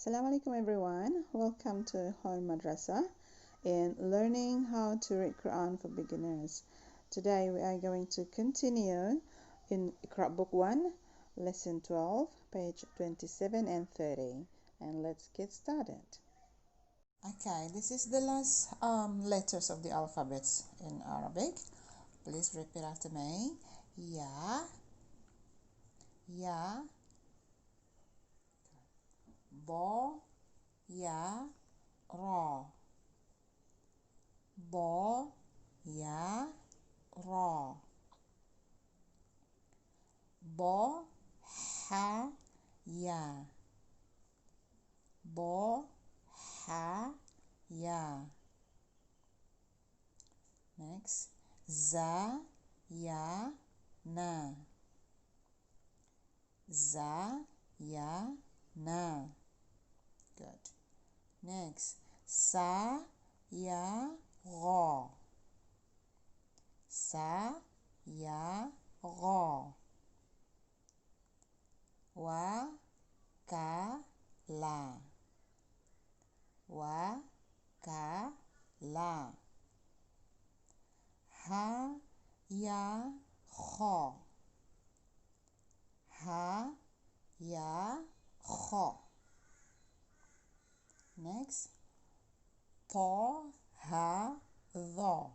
Assalamu alaikum everyone. Welcome to Home Madrasa in learning how to read Quran for beginners. Today we are going to continue in IQRA Book 1, Lesson 12, page 27 and 30. And let's get started. Okay, this is the last letters of the alphabets in Arabic. Please repeat after me. Ya, ya, bo, ya, ra, bo, ya, ra, bo, ha, ya, bo, ha, ya. Next, za, ya, na, za, ya, na. Good. Next, sa, ya, ra, sa, ya, ra. Wa, ka, la, wa, ka, la. Ha, ya, kha, ha, ya, kha. Next, ta, ha, dha,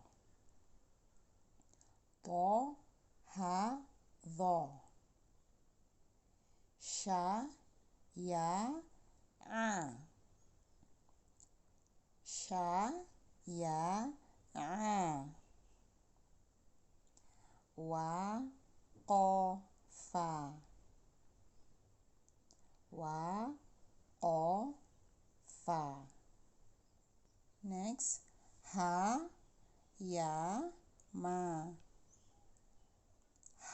ta, ha, dha. Sha, ya, a, sha, ya, a. Wa, qa, fa, wa, qa, fa. Next, ha, ya, ma,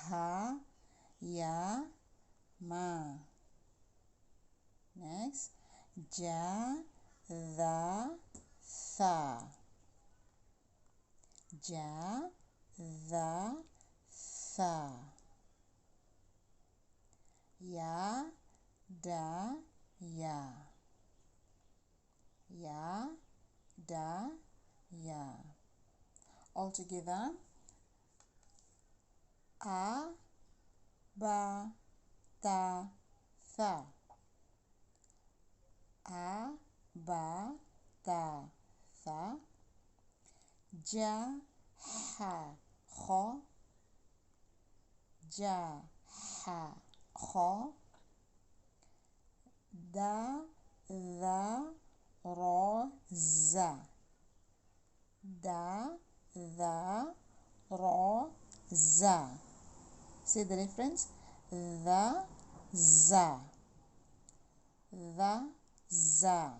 ha, ya, ma. Next, ja, dha, tha, ja, dha, tha. Ya, da, ya, ya, da, ya. All together. A, ba, ta, tha. A, ba, ta, tha. Ja, ha, kha, ja, ha, kha. Da, dha, ra, za, da, dha, ra, za. See the difference? The, za, the, za.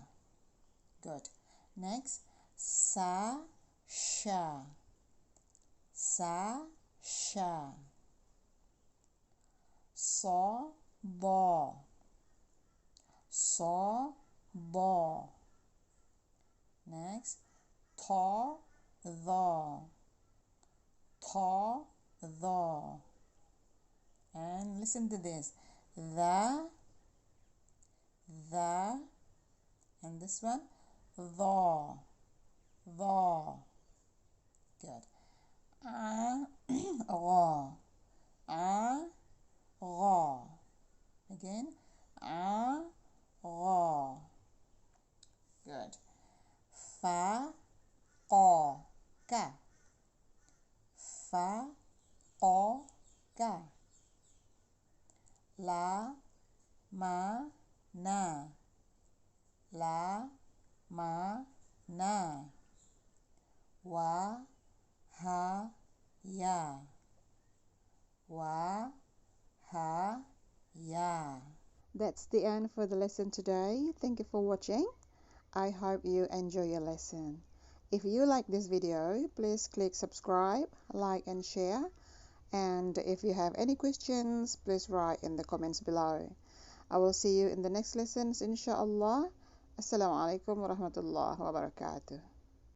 Good. Next, sa, sha, sa, sha. Sa, ba, sa, ba. Next, ta, dha, ta, dha. And listen to this. The, and this one, the. Good. Ra, ra. Again, ra. Good. Fa, qa, ka. Fa, qa, ka. La, ma, na, la, ma, na. Wa, ha, ya, wa, ha, ya. That's the end for the lesson today. Thank you for watching. I hope you enjoy your lesson. If you like this video, please click subscribe, like and share. And if you have any questions, please write in the comments below. I will see you in the next lessons, inshallah. Assalamu alaikum warahmatullahi wabarakatuh.